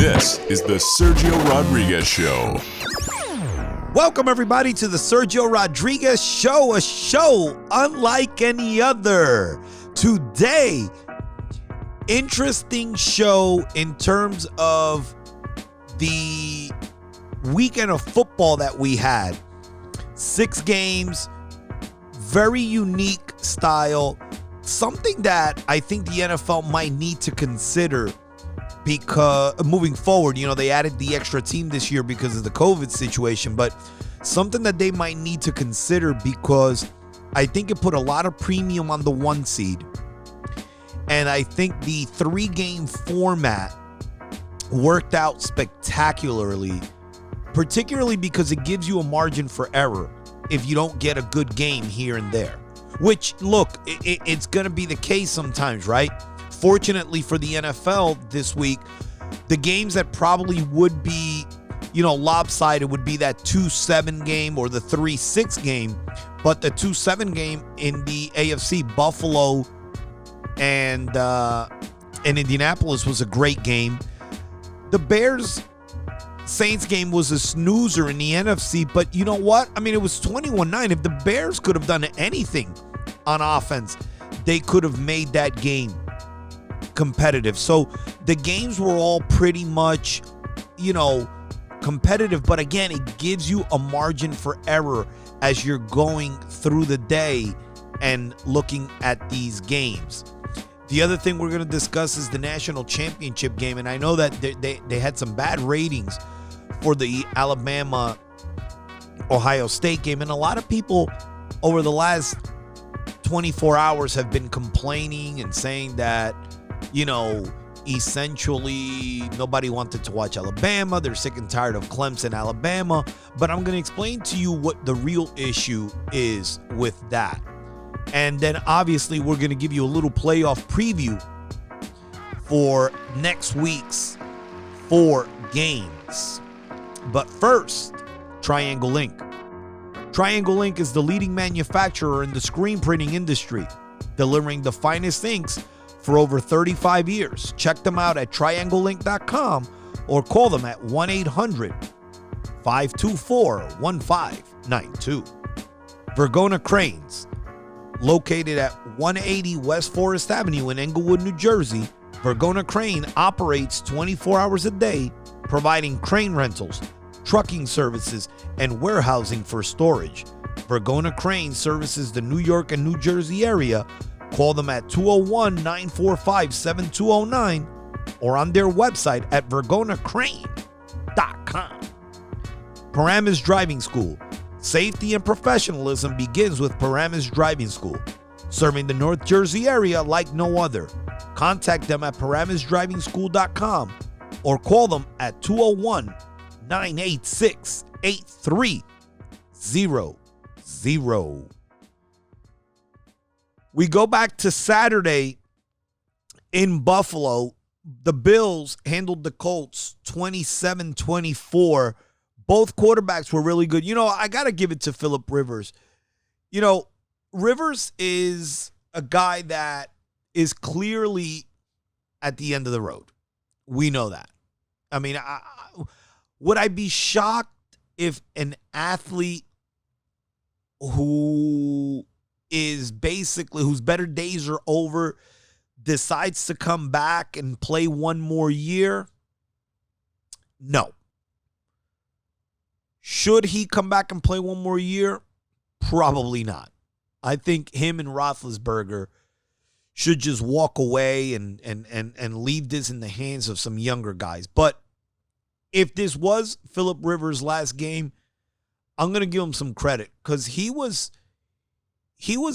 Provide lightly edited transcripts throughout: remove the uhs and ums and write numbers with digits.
This is the Sergio Rodriguez Show. Welcome, everybody, to the Sergio Rodriguez Show, a show unlike any other. Today, interesting show in terms of the weekend of football that we had. 6 games, very unique style, something that I think the NFL might need to consider because moving forward, they added the extra team this year because of the COVID situation, but something that they might need to consider because I think it put a lot of premium on the 1 seed. And I think the 3-game format worked out spectacularly, particularly because it gives you a margin for error if you don't get a good game here and there. Which, look, it's going to be the case sometimes, right? Fortunately for the NFL this week, the games that probably would be, lopsided would be that 2-7 game or the 3-6 game. But the 2-7 game in the AFC, Buffalo and Indianapolis was a great game. The Bears-Saints game was a snoozer in the NFC, but you know what? I mean, it was 21-9. If the Bears could have done anything on offense, they could have made that game competitive. So the games were all pretty much, competitive. But again, it gives you a margin for error as you're going through the day and looking at these games. The other thing we're going to discuss is the National Championship game. And I know that they had some bad ratings for the Alabama-Ohio State game. And a lot of people over the last 24 hours have been complaining and saying that, essentially nobody wanted to watch Alabama. They're sick and tired of Clemson, Alabama. But I'm going to explain to you what the real issue is with that. And then obviously we're going to give you a little playoff preview for next week's 4 games. But first, Triangle Ink. Triangle Ink is the leading manufacturer in the screen printing industry, delivering the finest inks for over 35 years. Check them out at triangleink.com or call them at 1-800-524-1592. Vergona Cranes, located at 180 West Forest Avenue in Englewood, New Jersey. Vergona Crane operates 24 hours a day, providing crane rentals, trucking services, and warehousing for storage. Vergona Crane services the New York and New Jersey area. Call them at 201-945-7209 or on their website at vergonacrane.com. Paramus Driving School. Safety and professionalism begins with Paramus Driving School, serving the North Jersey area like no other. Contact them at paramusdrivingschool.com or call them at 201-986-8300. We go back to Saturday in Buffalo. The Bills handled the Colts 27-24. Both quarterbacks were really good. I got to give it to Phillip Rivers. Rivers is a guy that is clearly at the end of the road. We know that. I mean, would I be shocked if an athlete whose better days are over decides to come back and play one more year? No. Should he come back and play one more year? Probably not. I think him and Roethlisberger should just walk away and leave this in the hands of some younger guys. But if this was Phillip Rivers' last game, I'm going to give him some credit because he was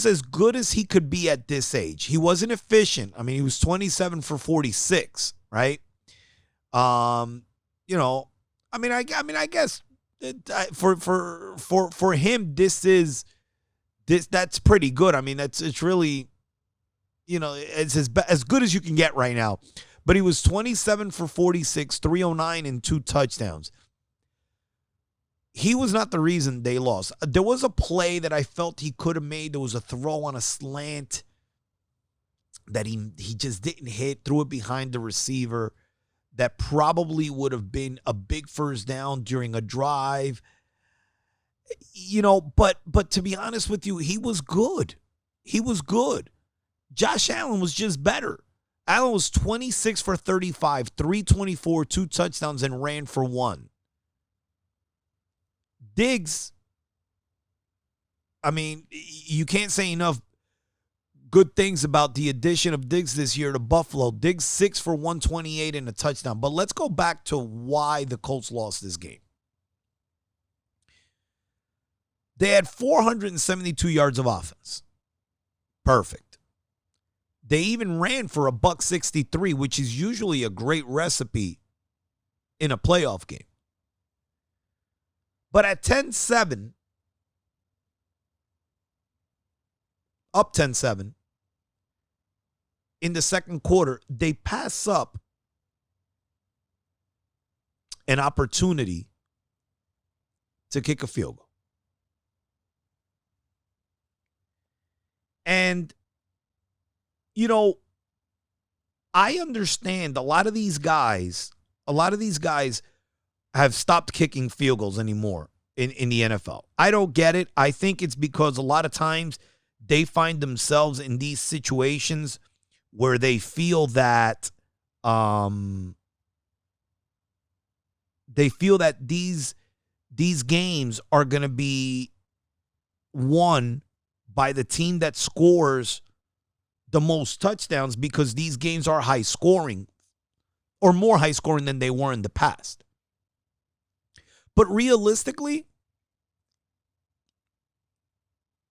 as good as he could be at this age. He wasn't efficient. I mean, he was 27 for 46, right? I guess for him, that's pretty good. I mean, it's really, it's as good as you can get right now. But he was 27 for 46, 309, and 2 touchdowns. He was not the reason they lost. There was a play that I felt he could have made. There was a throw on a slant that he just didn't hit, threw it behind the receiver. that probably would have been a big first down during a drive. But to be honest with you, he was good. He was good. Josh Allen was just better. Allen was 26 for 35, 324, 2 touchdowns, and ran for 1. Diggs, I mean, you can't say enough good things about the addition of Diggs this year to Buffalo. Diggs 6 for 128 and a touchdown. But let's go back to why the Colts lost this game. They had 472 yards of offense. Perfect. They even ran for $163, which is usually a great recipe in a playoff game. But at 10-7, up 10-7, in the second quarter, they pass up an opportunity to kick a field goal. And, I understand a lot of these guys have stopped kicking field goals anymore in the NFL. I don't get it. I think it's because a lot of times they find themselves in these situations where they feel that these games are going to be won by the team that scores the most touchdowns because these games are high scoring or more high scoring than they were in the past. But realistically,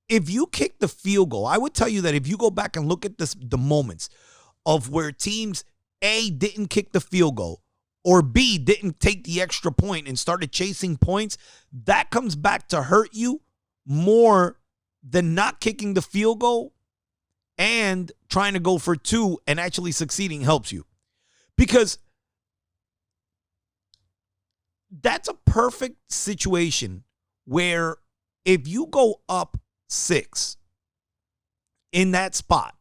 if you kick the field goal, I would tell you that if you go back and look at the moments of where teams A, didn't kick the field goal, or B, didn't take the extra point and started chasing points, that comes back to hurt you more than not kicking the field goal and trying to go for 2 and actually succeeding helps you. Because that's a perfect situation where if you go up 6 in that spot,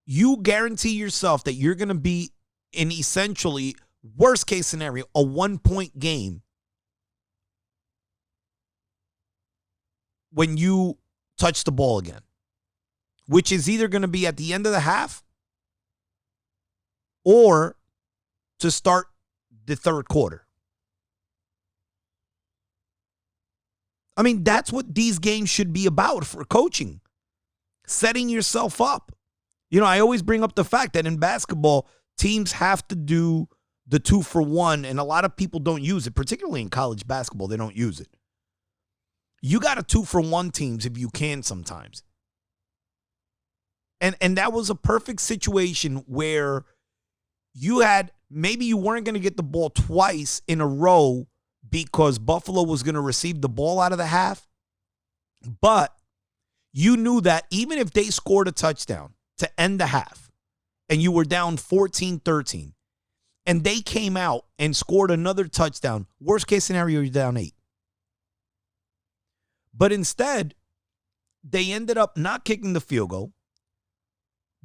you guarantee yourself that you're going to be in essentially, worst case scenario, a 1-point game when you touch the ball again, which is either going to be at the end of the half or to start the third quarter. I mean, that's what these games should be about for coaching, setting yourself up. I always bring up the fact that in basketball, teams have to do the 2-for-1, and a lot of people don't use it, particularly in college basketball, they don't use it. You got a 2-for-1 teams if you can sometimes. And that was a perfect situation where maybe you weren't going to get the ball twice in a row because Buffalo was going to receive the ball out of the half. But you knew that even if they scored a touchdown to end the half and you were down 14-13 and they came out and scored another touchdown, worst case scenario, you're down 8. But instead, they ended up not kicking the field goal.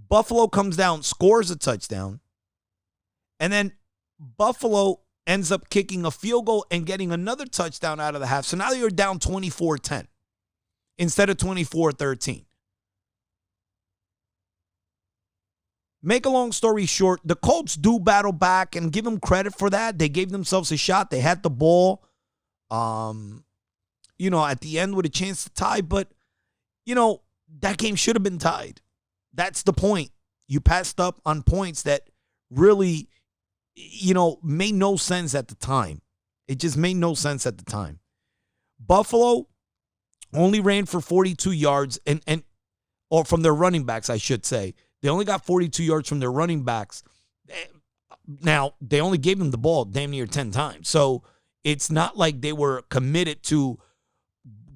Buffalo comes down, scores a touchdown, and then Buffalo ends up kicking a field goal and getting another touchdown out of the half. So now you're down 24-10 instead of 24-13. Make a long story short, the Colts do battle back, and give them credit for that. They gave themselves a shot. They had the ball, at the end with a chance to tie. But, that game should have been tied. That's the point. You passed up on points that really, made no sense at the time. It just made no sense at the time. Buffalo only ran for 42 yards or from their running backs, I should say. They only got 42 yards from their running backs. Now, they only gave them the ball damn near 10 times. So it's not like they were committed to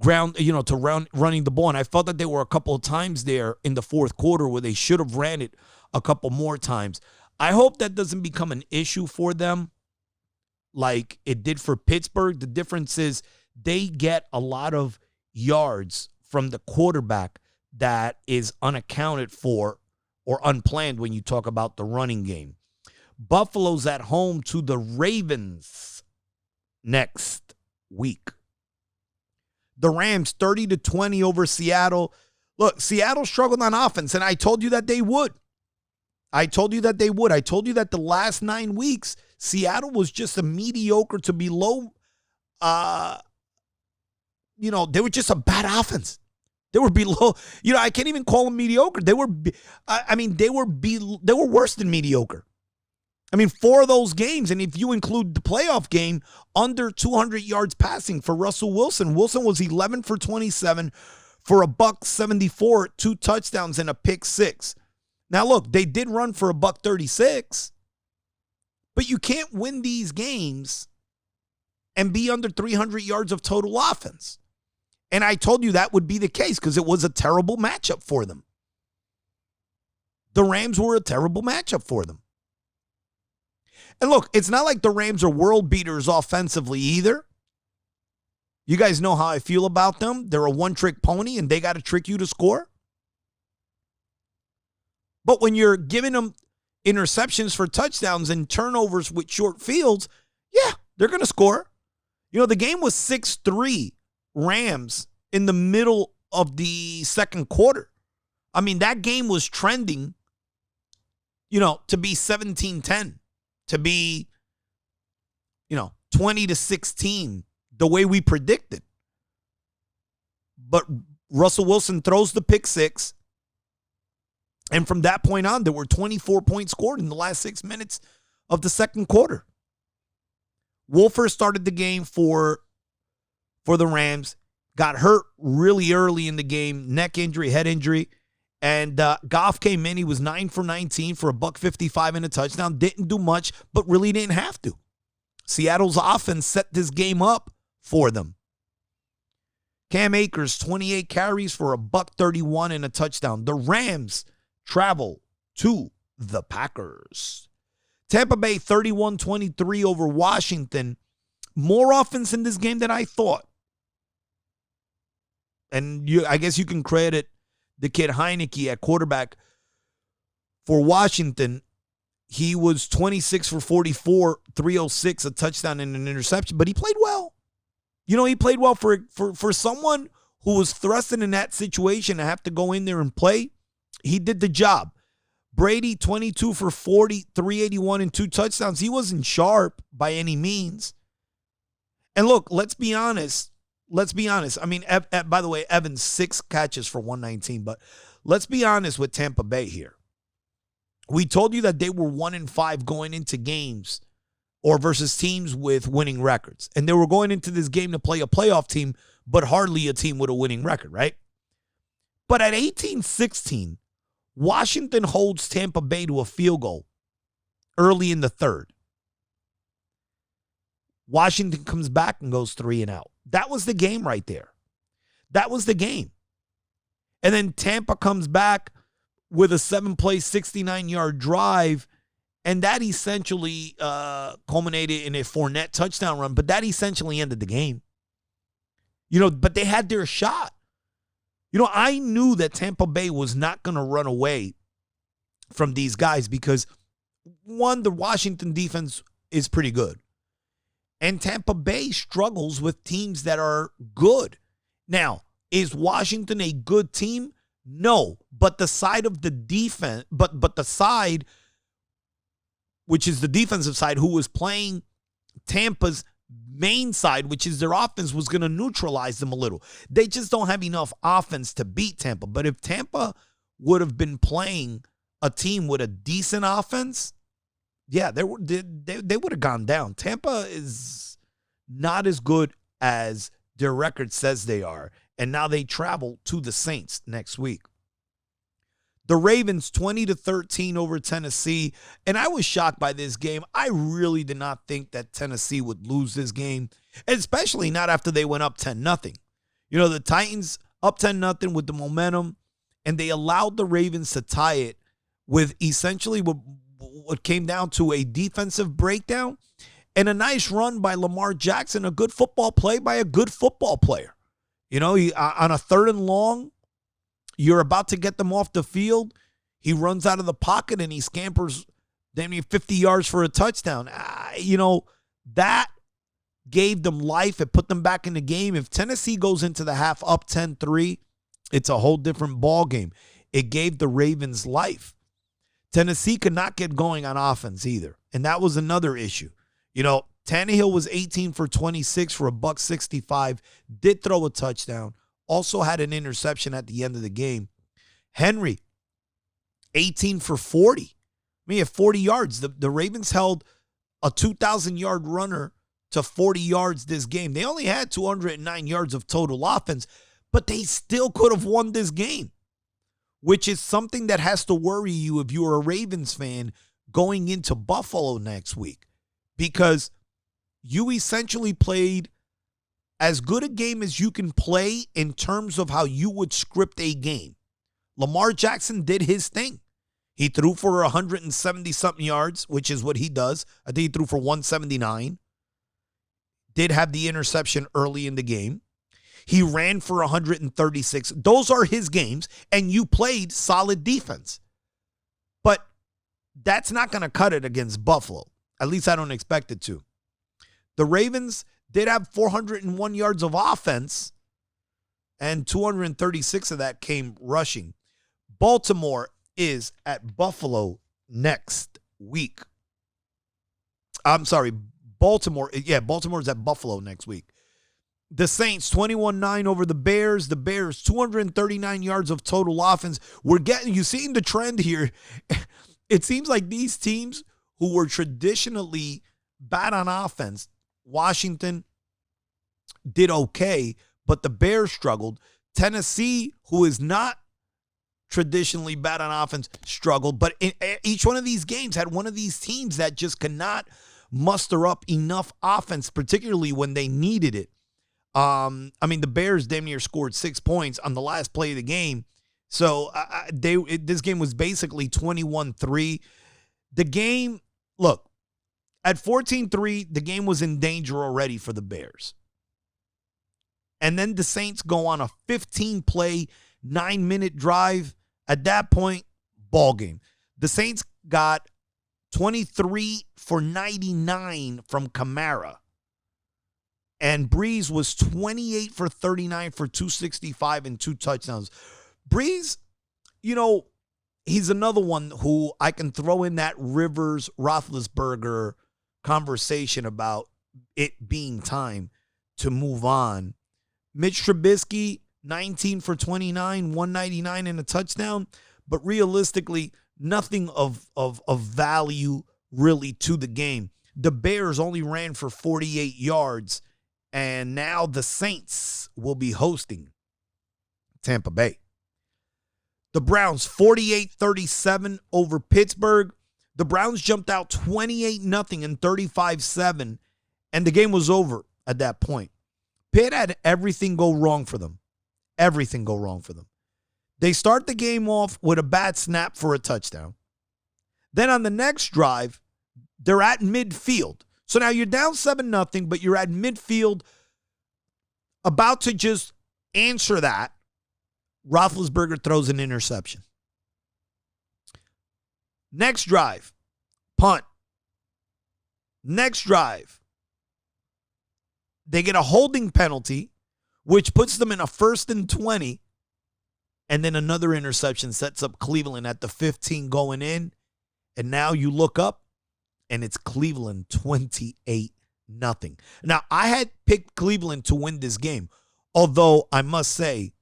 running the ball. And I felt that there were a couple of times there in the fourth quarter where they should have ran it a couple more times. I hope that doesn't become an issue for them like it did for Pittsburgh. The difference is they get a lot of yards from the quarterback that is unaccounted for or unplanned when you talk about the running game. Buffalo's at home to the Ravens next week. The Rams 30-20 over Seattle. Look, Seattle struggled on offense, and I told you that they would. I told you that the last 9 weeks, Seattle was just a mediocre to below, they were just a bad offense. They were below, I can't even call them mediocre. They were worse than mediocre. 4 of those games, and if you include the playoff game, under 200 yards passing for Russell Wilson. Wilson was 11 for 27 for $174, 2 touchdowns and a pick 6. Now, look, they did run for $136, but you can't win these games and be under 300 yards of total offense. And I told you that would be the case because it was a terrible matchup for them. The Rams were a terrible matchup for them. And look, it's not like the Rams are world beaters offensively either. You guys know how I feel about them. They're a one-trick pony, and they got to trick you to score. But when you're giving them interceptions for touchdowns and turnovers with short fields, yeah, they're going to score. The game was 6-3 Rams in the middle of the second quarter. That game was trending, to be 17-10, to be, 20-16, the way we predicted. But Russell Wilson throws the pick 6. And from that point on, there were 24 points scored in the last 6 minutes of the second quarter. Wolfer started the game for the Rams, got hurt really early in the game, neck injury, head injury. And Goff came in. He was 9 for 19 for $155 and a touchdown. Didn't do much, but really didn't have to. Seattle's offense set this game up for them. Cam Akers, 28 carries for $131 and a touchdown. The Rams travel to the Packers. Tampa Bay 31-23 over Washington. More offense in this game than I thought. And I guess you can credit the kid Heineke at quarterback for Washington. He was 26 for 44, 306, a touchdown and an interception, but he played well. He played well for someone who was thrusted in that situation to have to go in there and play. He did the job. Brady, 22 for 40, 381 and 2 touchdowns. He wasn't sharp by any means. And look, let's be honest. By the way, Evans, 6 catches for 119. But let's be honest with Tampa Bay here. We told you that they were 1-5 going into games or versus teams with winning records. And they were going into this game to play a playoff team, but hardly a team with a winning record, right? But at 18-16, Washington holds Tampa Bay to a field goal early in the third. Washington comes back and goes 3 and out. That was the game right there. That was the game. And then Tampa comes back with a 7-play, 69-yard drive, and that essentially culminated in a Fournette touchdown run, but that essentially ended the game. But they had their shot. I knew that Tampa Bay was not going to run away from these guys because, one, the Washington defense is pretty good. And Tampa Bay struggles with teams that are good. Now, is Washington a good team? No. But the side of the defense, but the side, which is the defensive side, who was playing Tampa's main side, which is their offense, was going to neutralize them a little. They just don't have enough offense to beat Tampa. But if Tampa would have been playing a team with a decent offense, yeah, they would have gone down. Tampa is not as good as their record says they are. And now they travel to the Saints next week. The Ravens 20-13 over Tennessee. And I was shocked by this game. I really did not think that Tennessee would lose this game, especially not after they went up 10-0. The Titans up 10-0 with the momentum, and they allowed the Ravens to tie it with essentially what came down to a defensive breakdown and a nice run by Lamar Jackson, a good football play by a good football player. On a 3rd and long, you're about to get them off the field. He runs out of the pocket and he scampers damn near 50 yards for a touchdown. That gave them life. It put them back in the game. If Tennessee goes into the half up 10-3, it's a whole different ball game. It gave the Ravens life. Tennessee could not get going on offense either, and that was another issue. Tannehill was 18 for 26 for $165, did throw a touchdown, also had an interception at the end of the game. Henry, 18 for 40. He had 40 yards. The Ravens held a 2,000-yard runner to 40 yards this game. They only had 209 yards of total offense, but they still could have won this game, which is something that has to worry you if you're a Ravens fan going into Buffalo next week, because you essentially played as good a game as you can play in terms of how you would script a game. Lamar Jackson did his thing. He threw for 170-something yards, which is what he does. I think he threw for 179. Did have the interception early in the game. He ran for 136. Those are his games, and you played solid defense. But that's not going to cut it against Buffalo. At least I don't expect it to. The Ravens did have 401 yards of offense, and 236 of that came rushing. Baltimore is at Buffalo next week. I'm sorry, Baltimore. Yeah, Baltimore's at Buffalo next week. The Saints, 21-9 over the Bears. The Bears, 239 yards of total offense. You're seeing the trend here. It seems like these teams who were traditionally bad on offense, Washington did okay, but the Bears struggled. Tennessee, who is not traditionally bad on offense, struggled. But in each one of these games had one of these teams that just cannot muster up enough offense, particularly when they needed it. The Bears damn near scored 6 points on the last play of the game. So this game was basically 21-3. The game, look, at 14-3, the game was in danger already for the Bears. And then the Saints go on a 15-play, 9-minute drive. At that point, ball game. The Saints got 23 for 99 from Kamara. And Breeze was 28 for 39 for 265 and 2 touchdowns. Breeze, he's another one who I can throw in that Rivers Roethlisberger conversation about it being time to move on. Mitch Trubisky, 19 for 29, 199 and a touchdown. But realistically, nothing of value really to the game. The Bears only ran for 48 yards. And now the Saints will be hosting Tampa Bay. The Browns, 48-37 over Pittsburgh. The Browns jumped out 28-0 and 35-7, and the game was over at that point. Pitt had everything go wrong for them. Everything go wrong for them. They start the game off with a bad snap for a touchdown. Then on the next drive, they're at midfield. So now you're down 7-0, but you're at midfield, about to just answer that. Roethlisberger throws an interception. Next drive, punt. Next drive, they get a holding penalty, which puts them in a 1st and 20, and then another interception sets up Cleveland at the 15 going in, and now you look up, and it's Cleveland 28-0. Now, I had picked Cleveland to win this game, although I must say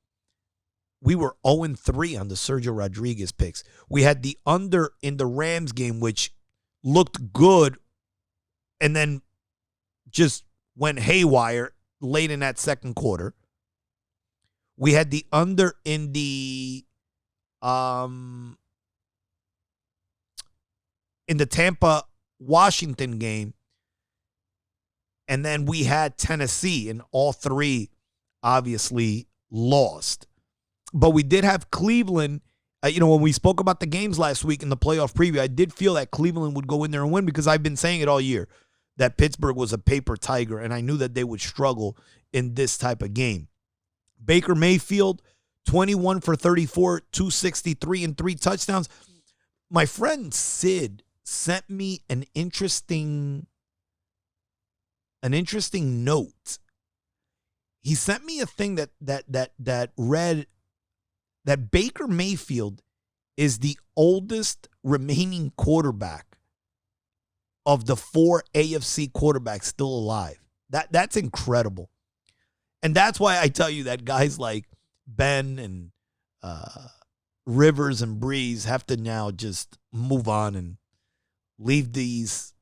we were 0-3 on the Sergio Rodriguez picks. We had the under in the Rams game, which looked good and then just went haywire late in that second quarter. We had the under in the Tampa Washington game. And then we had Tennessee, and all three obviously lost. But we did have Cleveland. When we spoke about the games last week in the playoff preview, I did feel that Cleveland would go in there and win because I've been saying it all year, that Pittsburgh was a paper tiger, and I knew that they would struggle in this type of game. Baker Mayfield, 21 for 34, 263, and 3 touchdowns. my friend Sid sent me an interesting note. He sent me a thing that read that Baker Mayfield is the oldest remaining quarterback of the 4 AFC quarterbacks still alive. That's incredible. And that's why I tell you that guys like Ben and Rivers and Breeze have to now just move on and leave this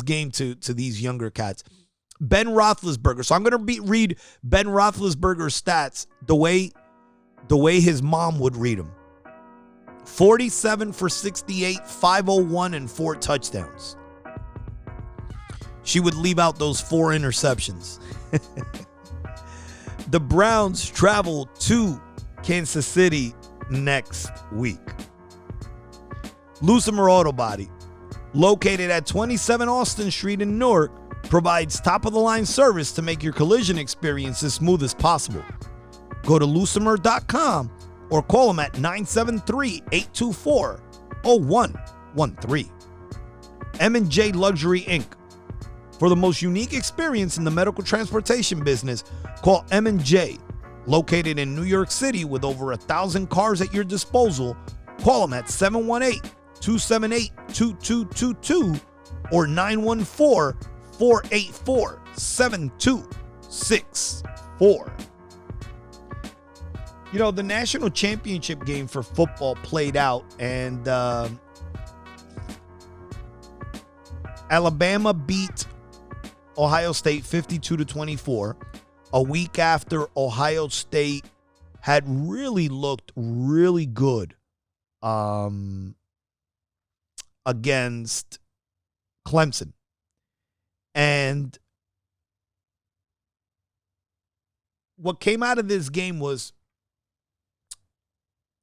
game to these younger cats. Ben Roethlisberger. So I'm going to read Ben Roethlisberger's stats the way his mom would read them. 47 for 68, 501, and 4 touchdowns. She would leave out those 4 interceptions. The Browns travel to Kansas City next week. Lucimer Auto Body, located at 27 Austin Street in Newark, provides top-of-the-line service to make your collision experience as smooth as possible. Go to lucimer.com or call them at 973-824-0113. M&J Luxury Inc. For the most unique experience in the medical transportation business, call M&J. Located in New York City with over 1,000 cars at your disposal, call them at 718-278-2222 or 914-484-7264. You know, the national championship game for football played out, and Alabama beat Ohio State 52-24, a week after Ohio State had really looked really good against Clemson. And what came out of this game was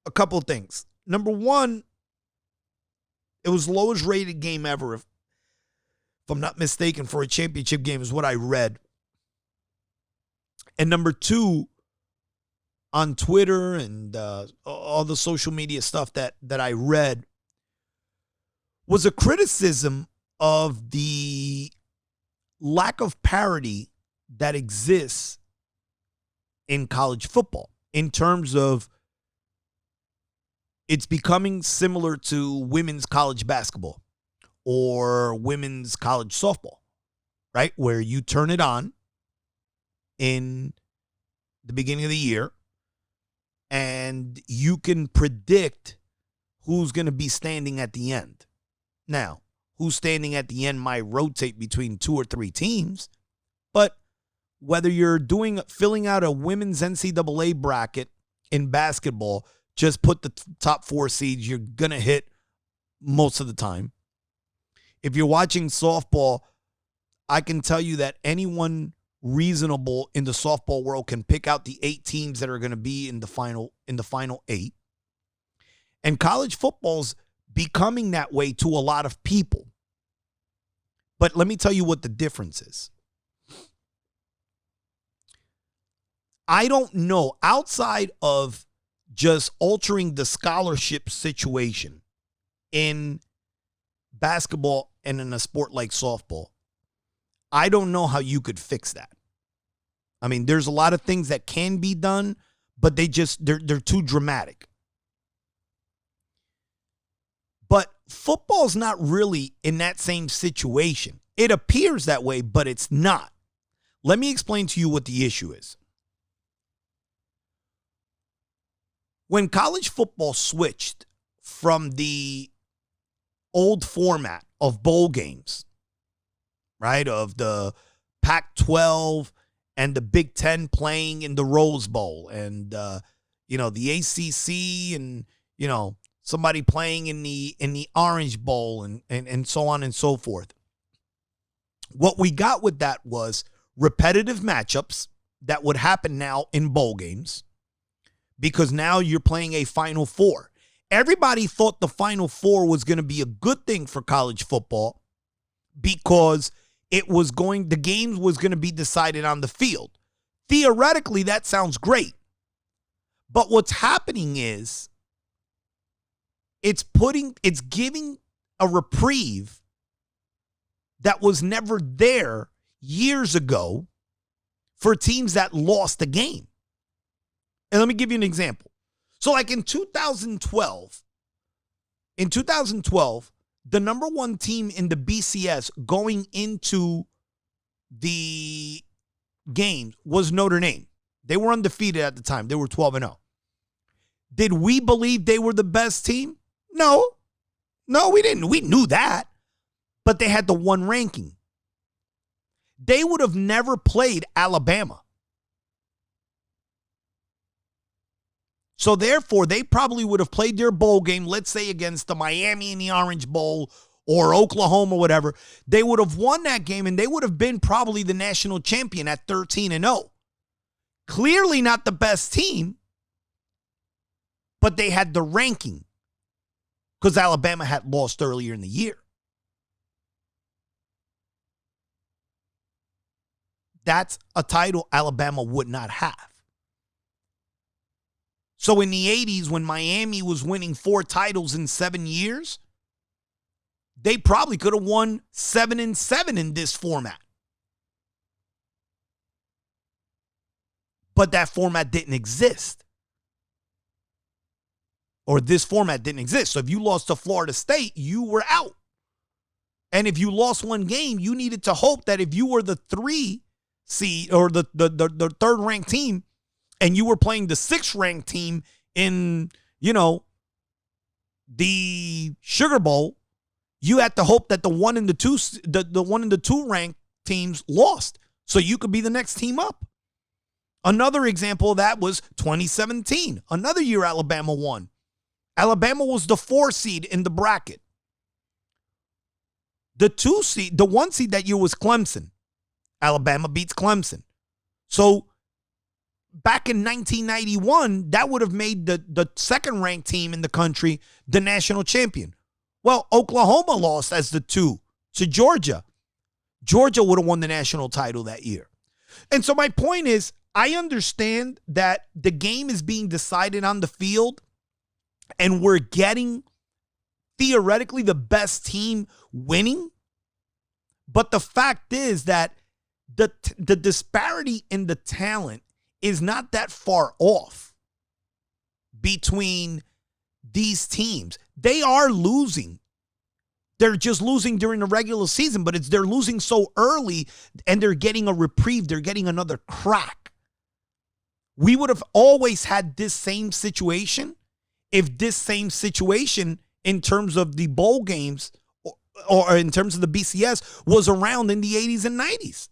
a couple of things. Number one, it was the lowest rated game ever, if I'm not mistaken, for a championship game is what I read. And number two, on Twitter and all the social media stuff that I read, was a criticism of the lack of parity that exists in college football in terms of it's becoming similar to women's college basketball or women's college softball, right? Where you turn it on in the beginning of the year and you can predict who's going to be standing at the end. Now, who's standing at the end might rotate between 2 or 3 teams, but whether you're filling out a women's NCAA bracket in basketball, just put the top 4 seeds, you're going to hit most of the time. If you're watching softball, I can tell you that anyone reasonable in the softball world can pick out the 8 teams that are going to be in the final 8. And college football's becoming that way to a lot of people. But let me tell you what the difference is. I don't know, outside of just altering the scholarship situation in basketball and in a sport like softball, I don't know how you could fix that. I mean, there's a lot of things that can be done, but they're too dramatic. But football's not really in that same situation. It appears that way, but it's not. Let me explain to you what the issue is. When college football switched from the old format of bowl games, right, of the Pac-12 and the Big Ten playing in the Rose Bowl and, the ACC and, somebody playing in the Orange Bowl and so on and so forth. What we got with that was repetitive matchups that would happen now in bowl games because now you're playing a Final Four. Everybody thought the Final Four was going to be a good thing for college football because the games was going to be decided on the field. Theoretically, that sounds great. But what's happening is it's giving a reprieve that was never there years ago for teams that lost the game. And let me give you an example. So like in 2012, the number one team in the BCS going into the game was Notre Dame. They were undefeated at the time. They were 12-0. Did we believe they were the best team? No, we didn't. We knew that. But they had the one ranking. They would have never played Alabama. So therefore, they probably would have played their bowl game, let's say against the Miami in the Orange Bowl or Oklahoma, whatever. They would have won that game, and they would have been probably the national champion at 13-0. Clearly not the best team, but they had the ranking because Alabama had lost earlier in the year. That's a title Alabama would not have. So in the 80s, when Miami was winning 4 titles in 7 years, they probably could have won 7-7 in this format. But that format didn't exist. Or this format didn't exist. So if you lost to Florida State, you were out. And if you lost one game, you needed to hope that if you were the 3 seed or the third ranked team and you were playing the 6th ranked team in, the Sugar Bowl, you had to hope that the 1 and the 2 ranked teams lost so you could be the next team up. Another example of that was 2017. Another year Alabama won. Alabama was the 4 seed in the bracket. The 1 seed that year was Clemson. Alabama beats Clemson. So back in 1991, that would have made the second-ranked team in the country the national champion. Well, Oklahoma lost as the 2 to Georgia. Georgia would have won the national title that year. And so my point is, I understand that the game is being decided on the field, and we're getting, theoretically, the best team winning. But the fact is that the disparity in the talent is not that far off between these teams. They are losing. They're just losing during the regular season, but they're losing so early and they're getting a reprieve. They're getting another crack. We would have always had this same situation if this same situation in terms of the bowl games or in terms of the BCS was around in the 80s and 90s.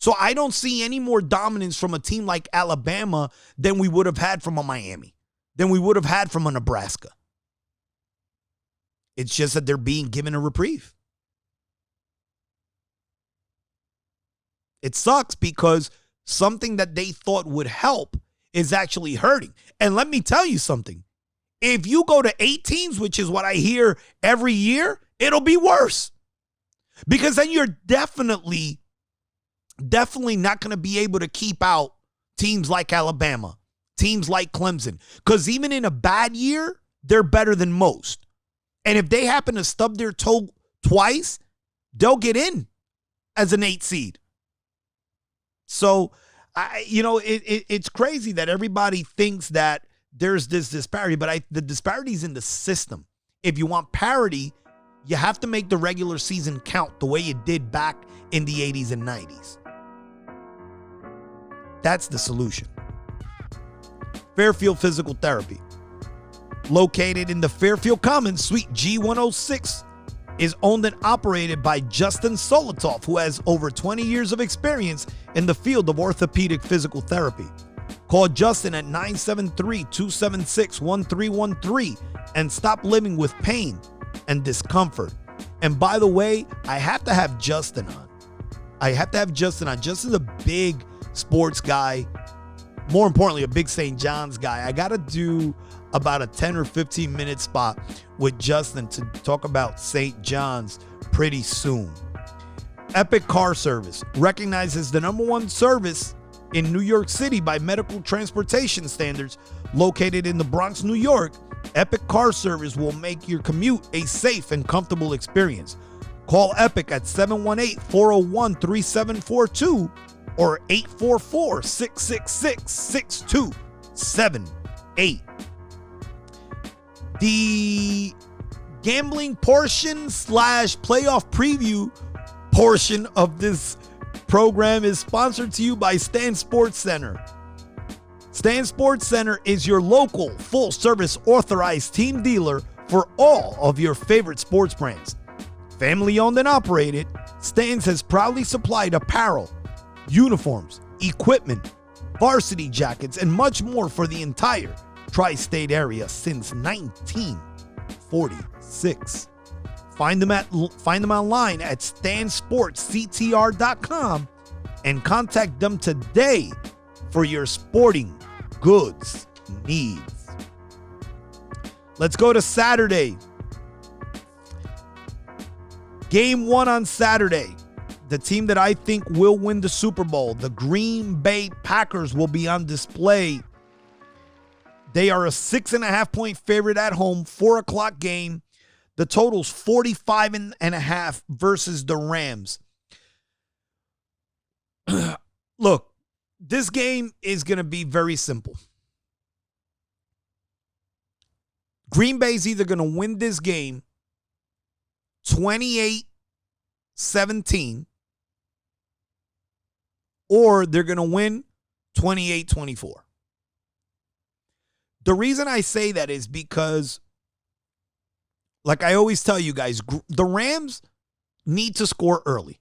So I don't see any more dominance from a team like Alabama than we would have had from a Miami, than we would have had from a Nebraska. It's just that they're being given a reprieve. It sucks because something that they thought would help is actually hurting. And let me tell you something. If you go to 8 teams, which is what I hear every year, it'll be worse. Because then you're definitely not going to be able to keep out teams like Alabama, teams like Clemson. Because even in a bad year, they're better than most. And if they happen to stub their toe twice, they'll get in as an 8 seed. So, it's crazy that everybody thinks that there's this disparity, but the disparity is in the system. If you want parity, you have to make the regular season count the way it did back in the 80s and 90s. That's the solution. Fairfield Physical Therapy, located in the Fairfield Commons, Suite G106, is owned and operated by Justin Solotov, who has over 20 years of experience in the field of orthopedic physical therapy. Call Justin at 973-276-1313 and stop living with pain and discomfort. And by the way, I have to have Justin on. Justin's a big sports guy. More importantly, a big St. John's guy. I got to do about a 10 or 15 minute spot with Justin to talk about St. John's pretty soon. Epic Car Service, recognized as the #1 service in New York City by medical transportation standards, located in the Bronx, New York, Epic Car Service will make your commute a safe and comfortable experience. Call Epic at 718-401-3742 or 844-666-6278. The gambling portion / playoff preview portion of this program is sponsored to you by Stan Sports Center. Stan Sports Center is your local full-service authorized team dealer for all of your favorite sports brands. Family owned and operated, Stan's has proudly supplied apparel, uniforms, equipment, varsity jackets, and much more for the entire tri-state area since 1946. Find them online at stansportsctr.com and contact them today for your sporting goods needs. Let's go to Saturday. Game 1 on Saturday. The team that I think will win the Super Bowl, the Green Bay Packers, will be on display. They are a 6.5-point favorite at home, 4 o'clock game. The total's 45.5 versus the Rams. Look, this game is going to be very simple. Green Bay's either going to win this game 28-17 or they're going to win 28-24. The reason I say that is because, like I always tell you guys, the Rams need to score early.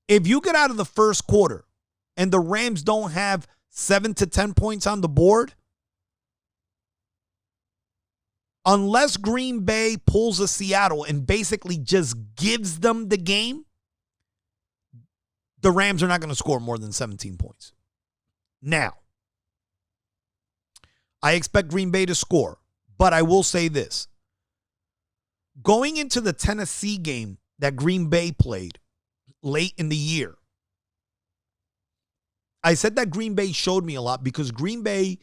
If you get out of the first quarter and the Rams don't have 7 to 10 points on the board, unless Green Bay pulls a Seattle and basically just gives them the game, the Rams are not going to score more than 17 points. Now, I expect Green Bay to score, but I will say this. Going into the Tennessee game that Green Bay played late in the year, I said that Green Bay showed me a lot because Green Bay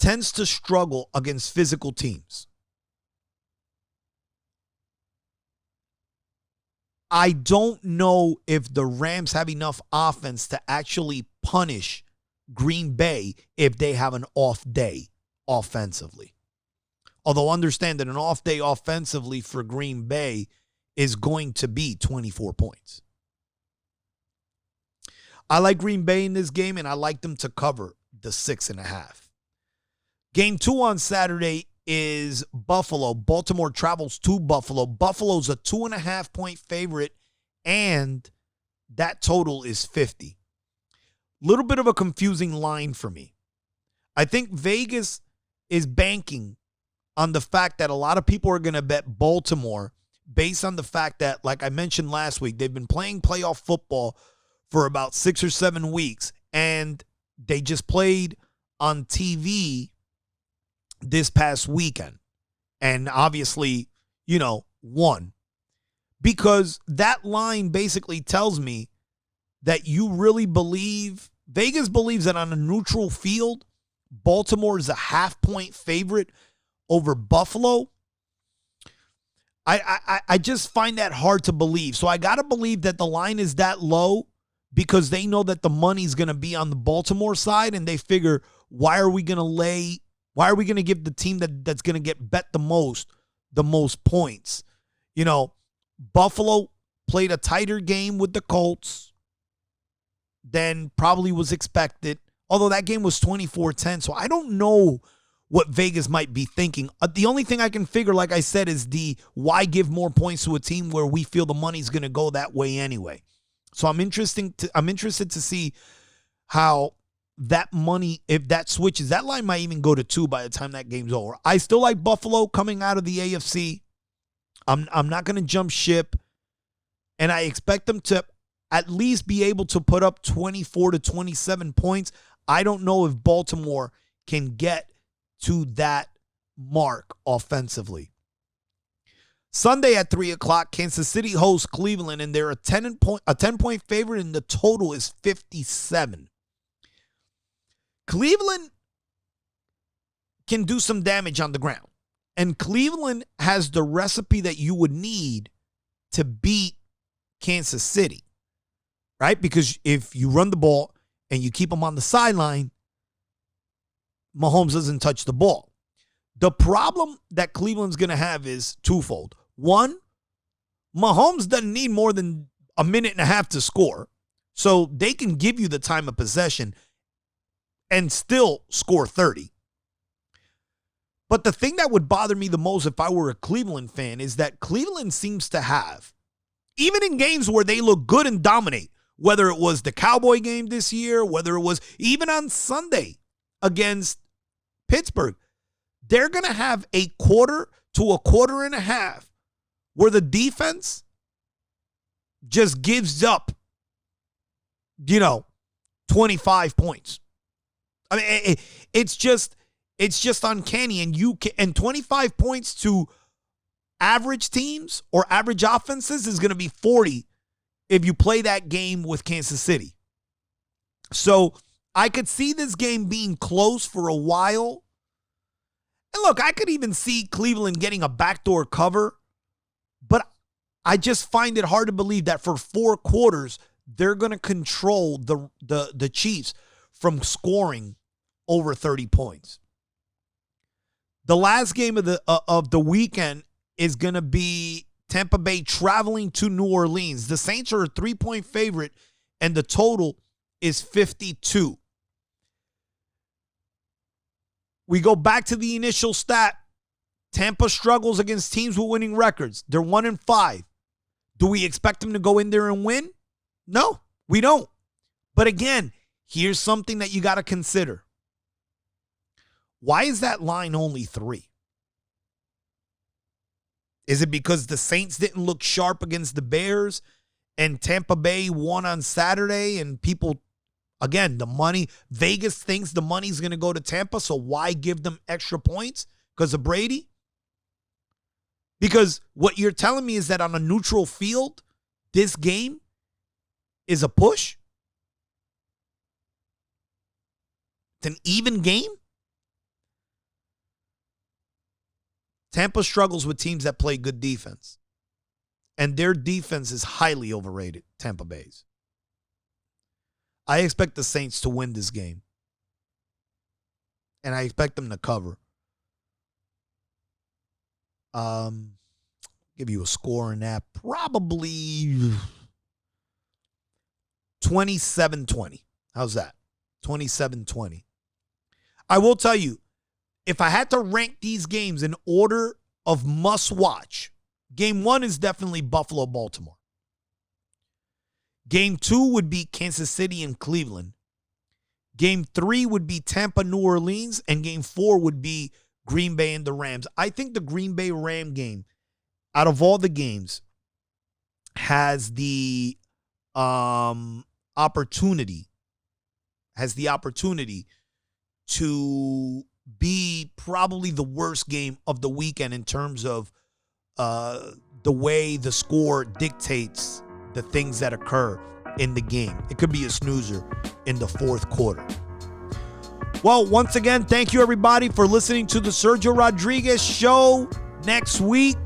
tends to struggle against physical teams. I don't know if the Rams have enough offense to actually punish Green Bay if they have an off day offensively. Although understand that an off day offensively for Green Bay is going to be 24 points. I like Green Bay in this game, and I like them to cover the 6.5. Game 2 on Saturday is Buffalo. Baltimore travels to Buffalo. Buffalo's a 2.5-point favorite, and that total is 50. Little bit of a confusing line for me. I think Vegas is banking on the fact that a lot of people are going to bet Baltimore based on the fact that, like I mentioned last week, they've been playing playoff football for about 6 or 7 weeks, and they just played on TV this past weekend. And obviously, won. Because that line basically tells me that you really believe, Vegas believes that on a neutral field, Baltimore is a 0.5-point favorite over Buffalo. I just find that hard to believe. So I got to believe that the line is that low because they know that the money's going to be on the Baltimore side, and they figure, why are we going to give the team that's going to get bet the most points? Buffalo played a tighter game with the Colts than probably was expected, although that game was 24-10. So I don't know what Vegas might be thinking. The only thing I can figure, like I said, is why give more points to a team where we feel the money's going to go that way anyway. So I'm interested to see how that money, if that switches, that line might even go to 2 by the time that game's over. I still like Buffalo coming out of the AFC. I'm not going to jump ship, and I expect them to at least be able to put up 24 to 27 points. I don't know if Baltimore can get to that mark offensively. Sunday at 3 o'clock, Kansas City hosts Cleveland, and they're a 10-point favorite, and the total is 57. Cleveland can do some damage on the ground. And Cleveland has the recipe that you would need to beat Kansas City, right? Because if you run the ball and you keep them on the sideline, Mahomes doesn't touch the ball. The problem that Cleveland's going to have is twofold. One, Mahomes doesn't need more than a minute and a half to score. So they can give you the time of possession and still score 30. But the thing that would bother me the most if I were a Cleveland fan is that Cleveland seems to have, even in games where they look good and dominate, whether it was the Cowboy game this year, whether it was even on Sunday against Pittsburgh, they're going to have a quarter to a quarter and a half where the defense just gives up, 25 points. I mean, it's just uncanny. And 25 points to average teams or average offenses is going to be 40 if you play that game with Kansas City. So I could see this game being close for a while. And look, I could even see Cleveland getting a backdoor cover, but I just find it hard to believe that for 4 quarters, they're going to control the Chiefs from scoring over 30 points. The last game of the weekend is going to be Tampa Bay traveling to New Orleans. The Saints are a 3-point favorite, and the total is 52. We go back to the initial stat. Tampa struggles against teams with winning records. They're 1-5. Do we expect them to go in there and win? No, we don't. But again, here's something that you got to consider. Why is that line only 3? Is it because the Saints didn't look sharp against the Bears and Tampa Bay won on Saturday and people, again, the money, Vegas thinks the money's going to go to Tampa, so why give them extra points? Because of Brady? Because what you're telling me is that on a neutral field, this game is a push? It's an even game? Tampa struggles with teams that play good defense. And their defense is highly overrated, Tampa Bay's. I expect the Saints to win this game. And I expect them to cover. Give you a score in that. Probably 27-20. How's that? 27-20. I will tell you, if I had to rank these games in order of must-watch, Game 1 is definitely Buffalo-Baltimore. Game 2 would be Kansas City and Cleveland. Game 3 would be Tampa-New Orleans. And Game 4 would be Green Bay and the Rams. I think the Green Bay-Ram game, out of all the games, has the opportunity to be probably the worst game of the weekend in terms of the way the score dictates the things that occur in the game. It could be a snoozer in the fourth quarter. Well, once again, thank you everybody for listening to the Sergio Rodriguez Show. Next week,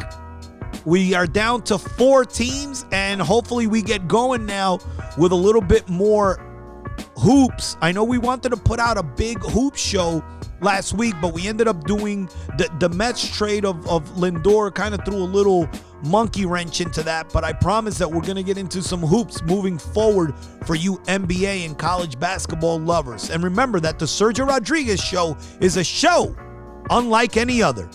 we are down to 4 teams, and hopefully we get going now with a little bit more hoops. I know we wanted to put out a big hoop show last week, but we ended up doing the Mets trade of Lindor kind of threw a little monkey wrench into that, but I promise that we're going to get into some hoops moving forward for you NBA and college basketball lovers. And remember that the Sergio Rodriguez Show is a show unlike any other.